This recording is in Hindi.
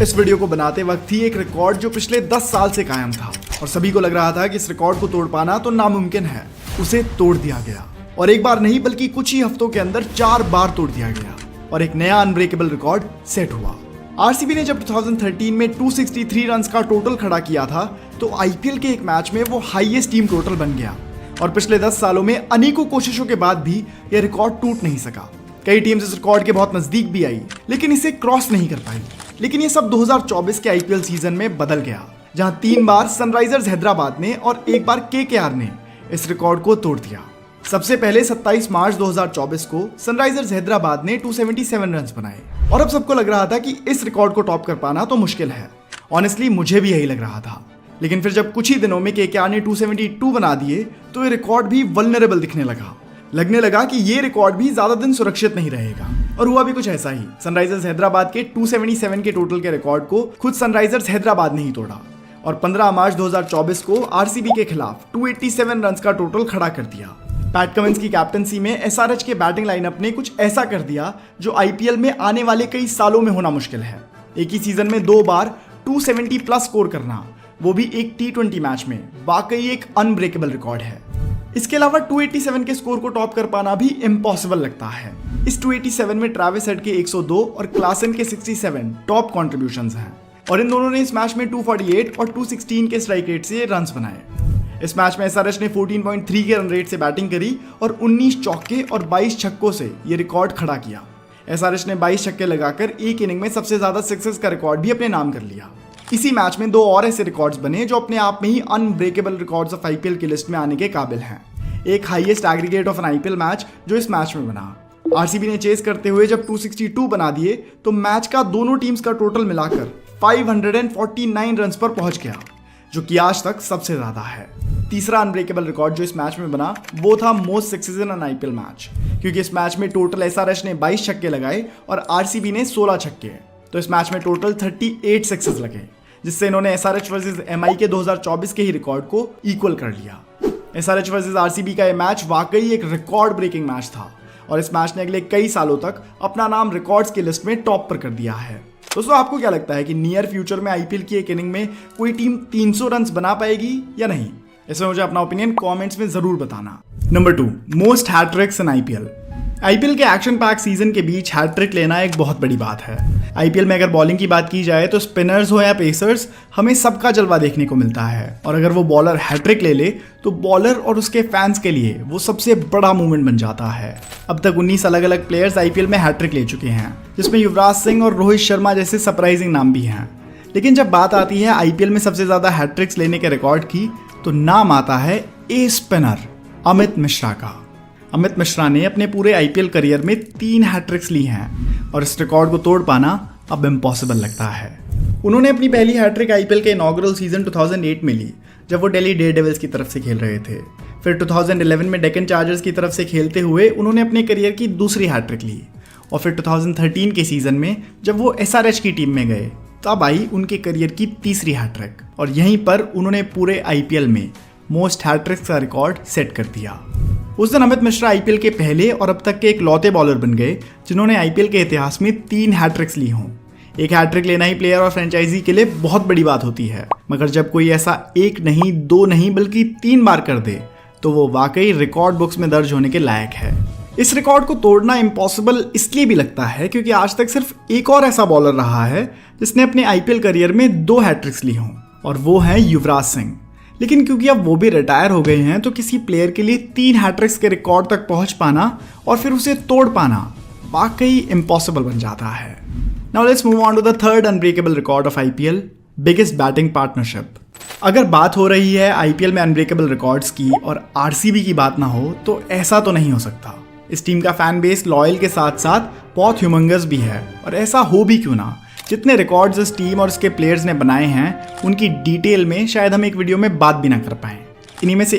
इस वीडियो को बनाते वक्त ही एक रिकॉर्ड जो पिछले 10 साल से कायम था और सभी को लग रहा था कि इस रिकॉर्ड को तोड़ पाना तो नामुमकिन है, उसे तोड़ दिया गया। और एक बार नहीं बल्कि कुछ ही हफ्तों के अंदर 4 बार तोड़ दिया गया और एक नया अनब्रेकेबल रिकॉर्ड सेट हुआ। आरसीबी ने जब 2013 में 263 रन्स का टोटल खड़ा किया था तो आईपीएल के एक मैच में वो हाईएस्ट टीम टोटल बन गया और पिछले 10 सालों में अनेकों कोशिशों के बाद भी यह रिकॉर्ड टूट नहीं सका। कई टीम्स इस रिकॉर्ड के बहुत नजदीक भी आई लेकिन इसे क्रॉस नहीं कर पाई। लेकिन ये सब 2024 के आईपीएल सीजन में बदल गया, जहां 3 बार सनराइजर्स हैदराबाद ने और 1 बार केकेआर ने इस रिकॉर्ड को तोड़ दिया। सबसे पहले 27 मार्च 2024 को सनराइजर्स हैदराबाद ने 277 रन्स बनाए और अब सबको लग रहा था कि इस रिकॉर्ड को टॉप कर पाना तो मुश्किल है। ऑनेस्टली मुझे भी यही लग रहा था, लेकिन फिर जब कुछ ही दिनों में केकेआर ने 272 बना दिए तो ये रिकॉर्ड भी वल्नरेबल दिखने लगा। लगने लगा कि ये रिकॉर्ड भी ज्यादा दिन सुरक्षित नहीं रहेगा और हुआ भी कुछ ऐसा ही। सनराइजर्स हैदराबाद के 277 के टोटल के रिकॉर्ड को खुद सनराइजर्स हैदराबाद ने ही तोड़ा और 15 मार्च 2024 को आरसीबी के खिलाफ 287 रन्स का टोटल खड़ा कर दिया। पैट कमिंस की कैप्टनसी में एसआरएच के बैटिंग लाइनअप ने कुछ ऐसा कर दिया जो आईपीएल में आने वाले कई सालों में होना मुश्किल है। एक ही सीजन में 2 बार 270 प्लस स्कोर करना, वो भी एक T20 मैच में, वाकई एक अनब्रेकेबल रिकॉर्ड है। इसके अलावा 287 के स्कोर को टॉप कर पाना भी इम्पॉसिबल लगता है। इस 287 में ट्रेविस हेड के 102 और क्लासन के 67 टॉप कॉन्ट्रीब्यूशंस हैं और इन दोनों ने इस मैच में 248 और 216 के स्ट्राइक रेट से रन्स बनाए। इस मैच में एसआरएच ने 14.3 के रन रेट से बैटिंग करी और 19 चौके और 22 छक्कों से ये रिकॉर्ड खड़ा किया। एसआरएच ने 22 छक्के लगाकर एक इनिंग में सबसे ज्यादा सिक्सेस का रिकॉर्ड भी अपने नाम कर लिया। इसी मैच में 2 और ऐसे रिकॉर्ड्स बने जो अपने आप में ही अनब्रेकेबल रिकॉर्ड्स ऑफ आईपीएल की लिस्ट में आने के काबिल हैं। एक highest aggregate of N IPL match जो इस मैच में बना। आरसीबी ने चेस करते हुए जब 262 बना दिए तो मैच का दोनों टीम्स का टोटल मिलाकर 549 रन्स पर पहुंच गया, जो कि आज तक सबसे ज्यादा है। तीसरा अनब्रेकेबल रिकॉर्ड जो इस मैच में बना वो था most sixes in an IPL match, क्योंकि इस मैच में टोटल एसआरएच ने 22 छक्के लगाए और आरसीबी ने 16 छक्के, तो इस मैच में टोटल 38 सिक्सेस लगे, जिससे इन्होंने एसआरएच वर्सेस एमआई के 2024 के ही रिकॉर्ड को इक्वल कर लिया। एसआरएच वर्सेस आरसीबी का यह मैच वाकई एक रिकॉर्ड ब्रेकिंग मैच था और इस मैच ने अगले कई सालों तक अपना नाम रिकॉर्ड्स की लिस्ट में टॉप पर कर दिया है। दोस्तों, आपको क्या लगता है कि नियर फ्यूचर में आईपीएल की एक इनिंग में कोई टीम 300 रन्स बना पाएगी या नहीं? इसमें मुझे अपना ओपिनियन कमेंट्स में जरूर बताना। Number 2, most hat-tricks in IPL. IPL के एक्शन पैक सीजन के बीच हैट्रिक लेना एक बहुत बड़ी बात है। आईपीएल में अगर बॉलिंग की बात की जाए तो स्पिनर्स हो या पेसर्स, हमें सबका जलवा देखने को मिलता है और अगर वो बॉलर हैट्रिक ले ले तो बॉलर और उसके फैंस के लिए वो सबसे बड़ा मूवमेंट बन जाता है। अब तक 19 अलग अलग प्लेयर्स आईपीएल में हैट्रिक ले चुके हैं, जिसमें युवराज सिंह और रोहित शर्मा जैसे सरप्राइजिंग नाम भी हैं। लेकिन जब बात आती है आईपीएल में सबसे ज्यादा हैट्रिक्स लेने के रिकॉर्ड की तो नाम आता है ए स्पिनर अमित मिश्रा का। अमित मिश्रा ने अपने पूरे आईपीएल करियर में 3 हैट्रिक्स ली हैं और इस रिकॉर्ड को तोड़ पाना अब इम्पॉसिबल लगता है। उन्होंने अपनी पहली हैट्रिक आईपीएल के इनॉग्रल सीजन 2008 में ली, जब वो दिल्ली डेयरडेविल्स की तरफ से खेल रहे थे। फिर 2011 में डेक्कन चार्जर्स की तरफ से खेलते हुए उन्होंने अपने करियर की दूसरी हैट्रिक ली और फिर 2013 के सीजन में जब वो एसआरएच की टीम में गए तब आई उनके करियर की तीसरी हैट्रिक और यहीं पर उन्होंने पूरे आईपीएल में मोस्ट हैट्रिक्स का रिकॉर्ड सेट कर दिया। उस दिन अमित मिश्रा आईपीएल के पहले और अब तक के एक लौते बॉलर बन गए जिन्होंने आईपीएल के इतिहास में 3 हैट्रिक्स ली हों। एक हैट्रिक लेना ही प्लेयर और फ्रेंचाइजी के लिए बहुत बड़ी बात होती है, मगर जब कोई ऐसा 1 नहीं 2 नहीं बल्कि 3 बार कर दे तो वो वाकई रिकॉर्ड बुक्स में दर्ज होने के लायक है। इस रिकॉर्ड को तोड़ना इम्पॉसिबल इसलिए भी लगता है क्योंकि आज तक सिर्फ एक और ऐसा बॉलर रहा है जिसने अपने आईपीएल करियर में 2 हैट्रिक्स ली हों और वो है युवराज सिंह। लेकिन क्योंकि अब वो भी रिटायर हो गए हैं तो किसी प्लेयर के लिए 3 हैट्रिक्स के रिकॉर्ड तक पहुंच पाना और फिर उसे तोड़ पाना वाकई इम्पॉसिबल बन जाता है। Now let's move on to the third unbreakable record of IPL, biggest batting partnership. अगर बात हो रही है आईपीएल में अनब्रेकेबल रिकॉर्ड्स की और आरसीबी की बात ना हो तो ऐसा तो नहीं हो सकता। इस टीम का फैन बेस लॉयल के साथ साथ बहुत ह्यूमंगस भी है और ऐसा हो भी क्यों ना। जितने रिकॉर्ड्स इस टीम और इसके प्लेयर्स ने बनाए हैं उनकी डिटेल में शायद हम एक वीडियो में बात भी ना कर पाएं। इन्हीं में से